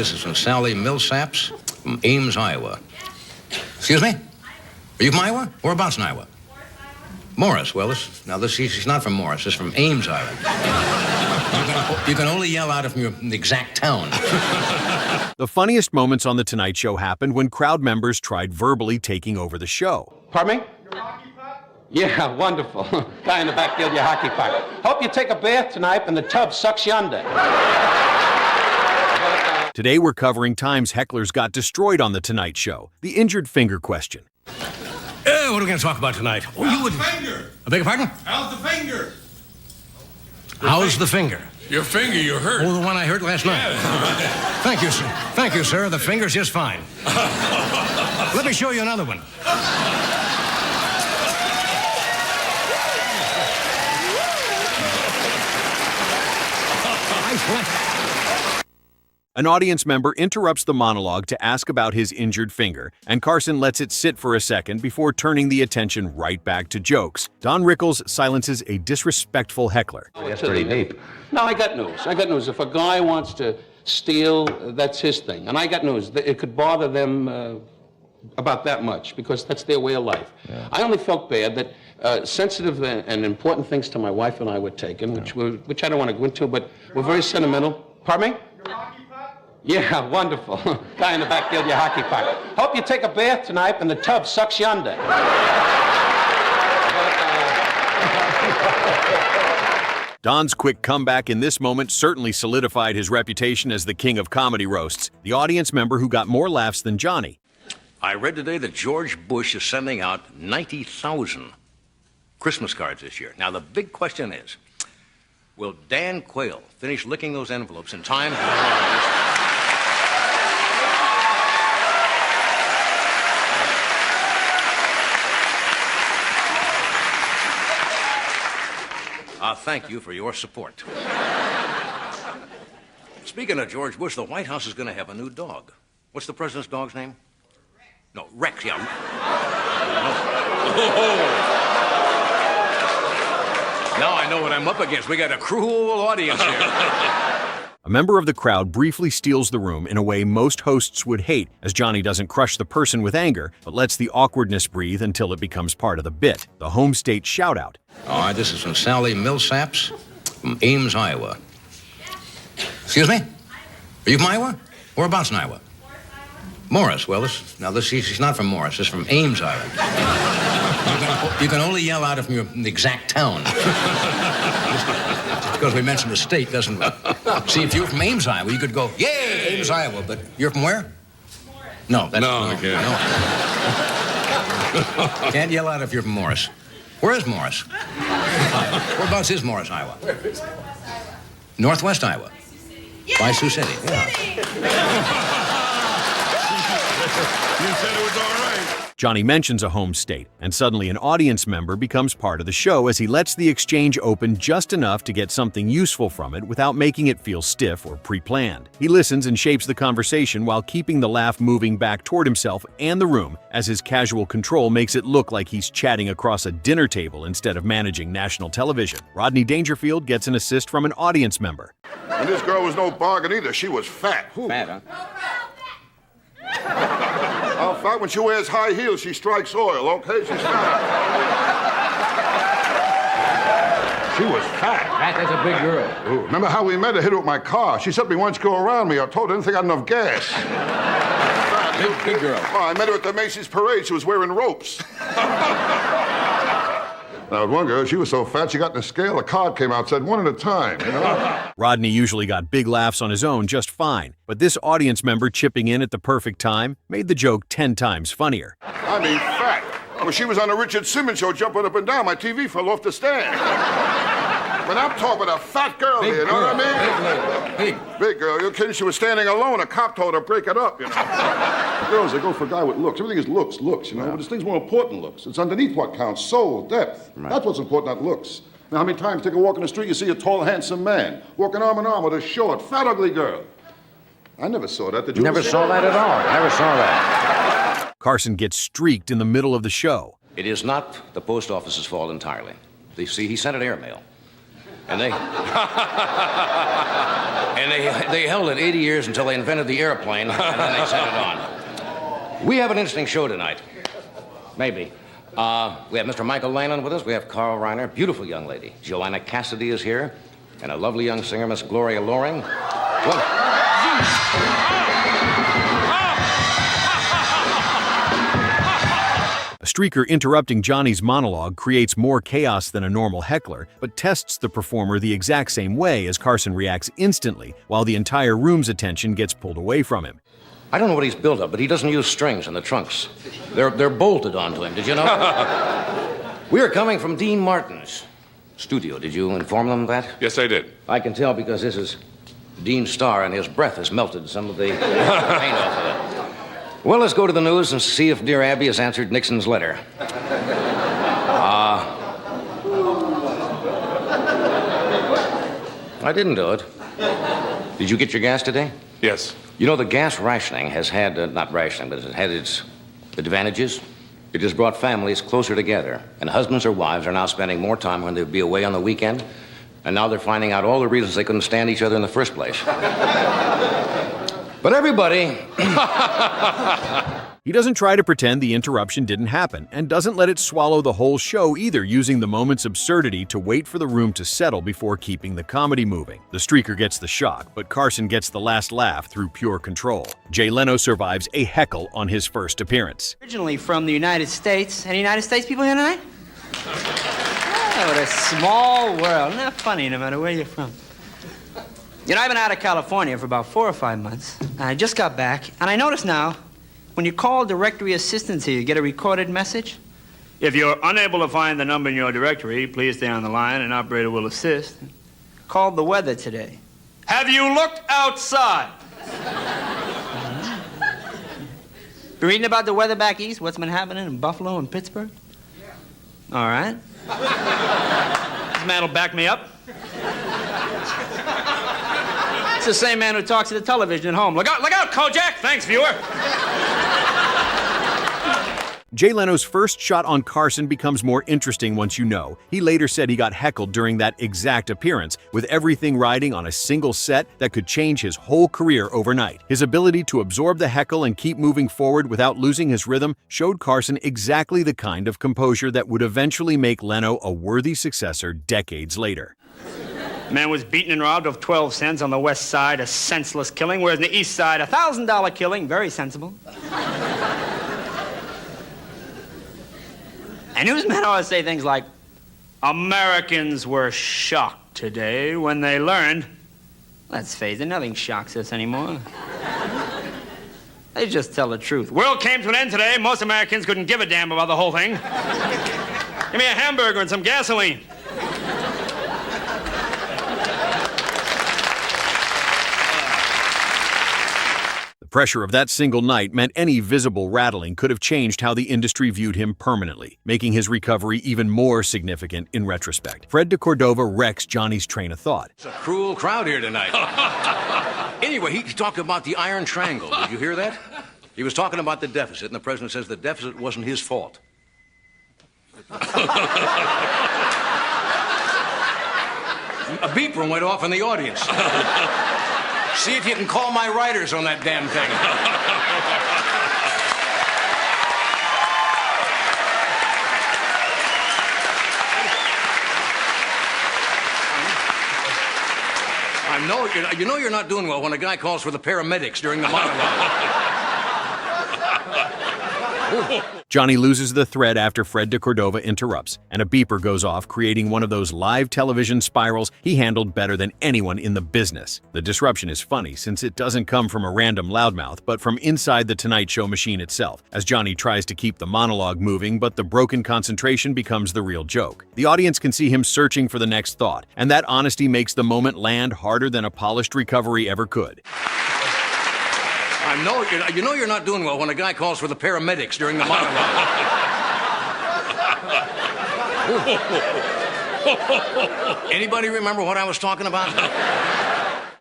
This is from Sally Millsaps from Ames, Iowa. Excuse me? Are you from Iowa? Whereabouts in Iowa? Morris. Well, she's not from Morris. She's from Ames, Iowa. You can only yell out from the exact town. The funniest moments on The Tonight Show happened when crowd members tried verbally taking over the show. Pardon me? Your hockey puck? Yeah, wonderful. Guy in the back field, your hockey puck. Hope you take a bath tonight and the tub sucks you under. Today we're covering times Hecklers got destroyed on The Tonight Show. The injured finger question. What are we going to talk about tonight? Oh, How's the finger? I beg your pardon? How's the finger? How's the finger? Your finger, you hurt. Oh, the one I hurt last night. Thank you, sir. Thank you, sir. The finger's just fine. Let me show you another one. An audience member interrupts the monologue to ask about his injured finger, and Carson lets it sit for a second before turning the attention right back to jokes. Don Rickles silences a disrespectful heckler. That's pretty deep. No, I got news. If a guy wants to steal, that's his thing. And I got news. It could bother them about that much, because that's their way of life. Yeah. I only felt bad that sensitive and important things to my wife and I were taken, which I don't want to go into, but we're very sentimental. Pardon me? Your hockey puck? Yeah, wonderful. Guy in the back field, your hockey puck. Hope you take a bath tonight and the tub sucks you under. Don's quick comeback in this moment certainly solidified his reputation as the king of comedy roasts, the audience member who got more laughs than Johnny. I read today that George Bush is sending out 90,000 Christmas cards this year. Now, the big question is, will Dan Quayle finish licking those envelopes in time for thank you for your support. Speaking of George Bush, the White House is going to have a new dog. What's the president's dog's name? No, Rex, yeah. Now I know what I'm up against. We got a cruel audience here. A member of the crowd briefly steals the room in a way most hosts would hate, as Johnny doesn't crush the person with anger, but lets the awkwardness breathe until it becomes part of the bit. The home state shout-out. All right, this is from Sally Millsaps from Ames, Iowa. Excuse me? Are you from Iowa? Whereabouts in Iowa? Morris. Well, she's not from Morris. She's from Ames, Iowa. You can only yell out from the exact town. Just because we mentioned the state doesn't... See, if you're from Ames, Iowa, you could go, yay, Ames, Iowa. But you're from where? Morris. No, that's... No, okay. No. Can't yell out if you're from Morris. Where is Morris? Whereabouts is Morris, Iowa? Northwest Iowa. By Sioux City. Yeah. You said it was all right. Johnny mentions a home state, and suddenly an audience member becomes part of the show as he lets the exchange open just enough to get something useful from it without making it feel stiff or pre-planned. He listens and shapes the conversation while keeping the laugh moving back toward himself and the room, as his casual control makes it look like he's chatting across a dinner table instead of managing national television. Rodney Dangerfield gets an assist from an audience member. And this girl was no bargain either. She was fat. Fat, huh? How fat? When she wears high heels, she strikes oil, okay? She's fat. She was fat. Fat, that's a big girl. Ooh, remember how we met? I hit her with my car. She said to me, why don't you go around me? I told her I didn't think I had enough gas. Big girl. Oh, I met her at the Macy's parade. She was wearing ropes. Now, one girl, she was so fat, she got in the scale, a card came out, said one at a time, you know? Rodney usually got big laughs on his own just fine, but this audience member chipping in at the perfect time made the joke 10 times funnier. I mean, fat. When she was on the Richard Simmons show jumping up and down, my TV fell off the stand. But I'm talking about a fat girl here, you know what I mean? Big girl, you're kidding? She was standing alone. A cop told her to break it up, you know? Girls, they go for a guy with looks. Everything is looks, you know? But this thing's more important than looks. It's underneath what counts, soul, depth. Right. That's what's important, not looks. Now, how many times take a walk in the street, you see a tall, handsome man walking arm in arm with a short, fat, ugly girl? I never saw that. Did you? Never saw that at all. Never saw that. Carson gets streaked in the middle of the show. It is not the post office's fault entirely. You see, he sent it airmail. And they... and they held it 80 years until they invented the airplane, and then they sent it on. We have an interesting show tonight. Maybe. We have Mr. Michael Leno with us. We have Carl Reiner, beautiful young lady. Joanna Cassidy is here, and a lovely young singer, Miss Gloria Loring. A streaker interrupting Johnny's monologue creates more chaos than a normal heckler, but tests the performer the exact same way as Carson reacts instantly, while the entire room's attention gets pulled away from him. I don't know what he's built up, but he doesn't use strings in the trunks. They're bolted onto him. Did you know? We are coming from Dean Martin's studio. Did you inform them of that? Yes, I did. I can tell because this is Dean's star, and his breath has melted some of the paint off of it. Well, let's go to the news and see if dear Abby has answered Nixon's letter. I didn't do it. Did you get your gas today? Yes. You know, the gas rationing has had, not rationing, but it has had its advantages. It has brought families closer together, and husbands or wives are now spending more time when they'd be away on the weekend, and now they're finding out all the reasons they couldn't stand each other in the first place. But everybody... He doesn't try to pretend the interruption didn't happen, and doesn't let it swallow the whole show either, using the moment's absurdity to wait for the room to settle before keeping the comedy moving. The streaker gets the shock, but Carson gets the last laugh through pure control. Jay Leno survives a heckle on his first appearance. Originally from the United States. Any United States people here tonight? Oh, what a small world. Isn't that funny, no matter where you're from? You know, I've been out of California for about 4 or 5 months. I just got back, and I notice now, when you call directory assistance here, you get a recorded message. If you're unable to find the number in your directory, please stay on the line, and operator will assist. Called the weather today. Have you looked outside? Been reading about the weather back east? What's been happening in Buffalo and Pittsburgh? Yeah. All right. This man will back me up. It's the same man who talks to the television at home. Look out, Kojak! Thanks, viewer. Jay Leno's first shot on Carson becomes more interesting once you know. He later said he got heckled during that exact appearance, with everything riding on a single set that could change his whole career overnight. His ability to absorb the heckle and keep moving forward without losing his rhythm showed Carson exactly the kind of composure that would eventually make Leno a worthy successor decades later. Man was beaten and robbed of 12 cents on the west side, a senseless killing, whereas on the east side, a $1,000 killing, very sensible. And newsmen always say things like, Americans were shocked today when they learned. Let's face it, nothing shocks us anymore. They just tell the truth. World came to an end today. Most Americans couldn't give a damn about the whole thing. Give me a hamburger and some gasoline. The pressure of that single night meant any visible rattling could have changed how the industry viewed him permanently, making his recovery even more significant in retrospect. Fred DeCordova wrecks Johnny's train of thought. It's a cruel crowd here tonight. Anyway, he talked about the Iron Triangle. Did you hear that? He was talking about the deficit, and the president says the deficit wasn't his fault. A beeper went off in the audience. See if you can call my writers on that damn thing. You know you're not doing well when a guy calls for the paramedics during the monologue. Johnny loses the thread after Fred DeCordova interrupts, and a beeper goes off, creating one of those live television spirals he handled better than anyone in the business. The disruption is funny since it doesn't come from a random loudmouth, but from inside the Tonight Show machine itself, as Johnny tries to keep the monologue moving, but the broken concentration becomes the real joke. The audience can see him searching for the next thought, and that honesty makes the moment land harder than a polished recovery ever could. You know you're not doing well when a guy calls for the paramedics during the monologue. Anybody remember what I was talking about?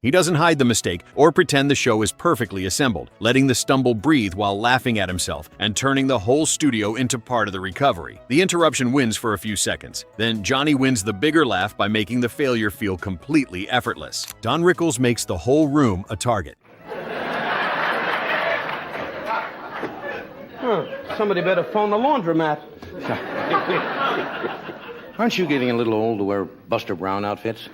He doesn't hide the mistake or pretend the show is perfectly assembled, letting the stumble breathe while laughing at himself and turning the whole studio into part of the recovery. The interruption wins for a few seconds. Then Johnny wins the bigger laugh by making the failure feel completely effortless. Don Rickles makes the whole room a target. Somebody better phone the laundromat. Aren't you getting a little old to wear Buster Brown outfits?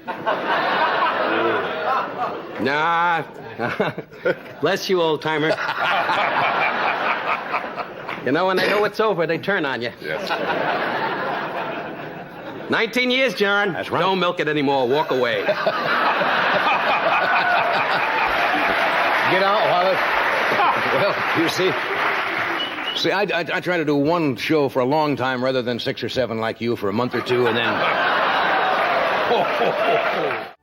Nah. Bless you, old-timer. You know, when they know it's over, they turn on you. Yes. 19 years, John. That's right. Don't milk it anymore. Walk away. Get out, Wallace. Well, you see... See, I try to do one show for a long time rather than 6 or 7 like you for a month or two, and then...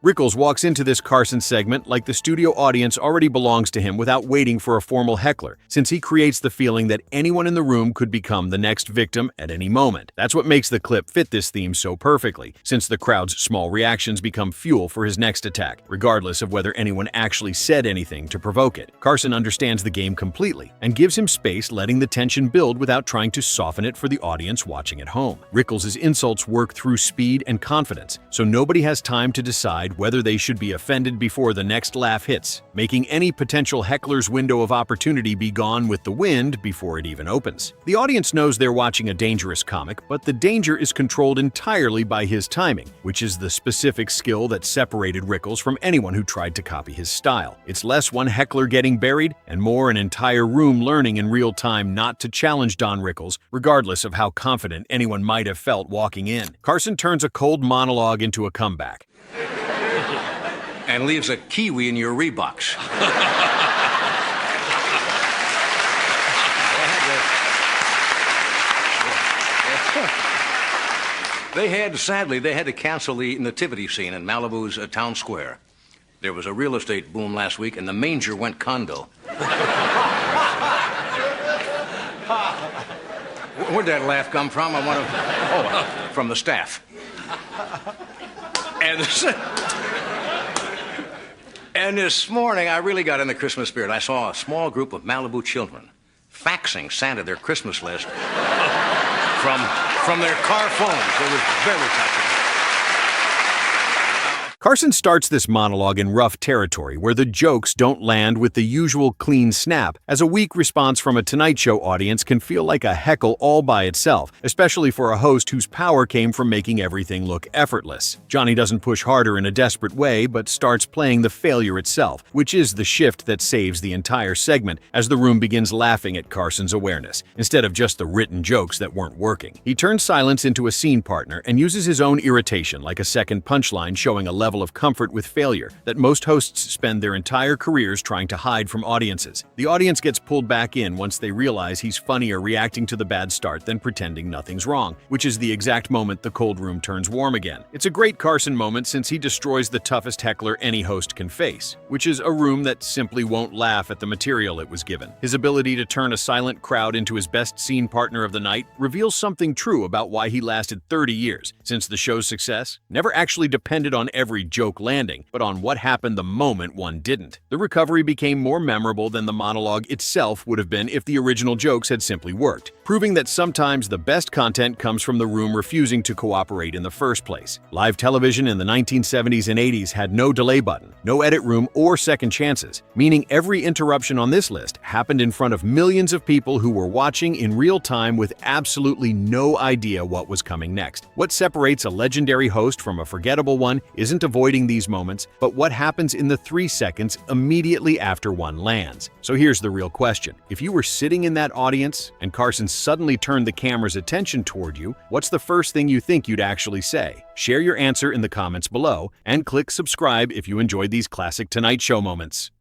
Rickles walks into this Carson segment like the studio audience already belongs to him without waiting for a formal heckler, since he creates the feeling that anyone in the room could become the next victim at any moment. That's what makes the clip fit this theme so perfectly, since the crowd's small reactions become fuel for his next attack, regardless of whether anyone actually said anything to provoke it. Carson understands the game completely and gives him space, letting the tension build without trying to soften it for the audience watching at home. Rickles' insults work through speed and confidence, so nobody has time to decide whether they should be offended before the next laugh hits, making any potential heckler's window of opportunity be gone with the wind before it even opens. The audience knows they're watching a dangerous comic, but the danger is controlled entirely by his timing, which is the specific skill that separated Rickles from anyone who tried to copy his style. It's less one heckler getting buried and more an entire room learning in real time not to challenge Don Rickles, regardless of how confident anyone might have felt walking in. Carson turns a cold monologue into a comeback. And leaves a kiwi in your Reeboks. Sadly, they had to cancel the nativity scene in Malibu's town square. There was a real estate boom last week, and the manger went condo. Where'd that laugh come from? From the staff. And this morning, I really got in the Christmas spirit. I saw a small group of Malibu children faxing Santa their Christmas list from their car phones. It was very touching. Carson starts this monologue in rough territory where the jokes don't land with the usual clean snap, as a weak response from a Tonight Show audience can feel like a heckle all by itself, especially for a host whose power came from making everything look effortless. Johnny doesn't push harder in a desperate way, but starts playing the failure itself, which is the shift that saves the entire segment as the room begins laughing at Carson's awareness, instead of just the written jokes that weren't working. He turns silence into a scene partner and uses his own irritation like a second punchline, showing a level of comfort with failure that most hosts spend their entire careers trying to hide from audiences. The audience gets pulled back in once they realize he's funnier reacting to the bad start than pretending nothing's wrong, which is the exact moment the cold room turns warm again. It's a great Carson moment since he destroys the toughest heckler any host can face, which is a room that simply won't laugh at the material it was given. His ability to turn a silent crowd into his best scene partner of the night reveals something true about why he lasted 30 years, since the show's success never actually depended on every joke landing, but on what happened the moment one didn't. The recovery became more memorable than the monologue itself would have been if the original jokes had simply worked, proving that sometimes the best content comes from the room refusing to cooperate in the first place. Live television in the 1970s and 80s had no delay button, no edit room, or second chances, meaning every interruption on this list happened in front of millions of people who were watching in real time with absolutely no idea what was coming next. What separates a legendary host from a forgettable one isn't avoiding these moments, but what happens in the 3 seconds immediately after one lands. So here's the real question. If you were sitting in that audience and Carson suddenly turned the camera's attention toward you, what's the first thing you think you'd actually say? Share your answer in the comments below and click subscribe if you enjoyed these classic Tonight Show moments.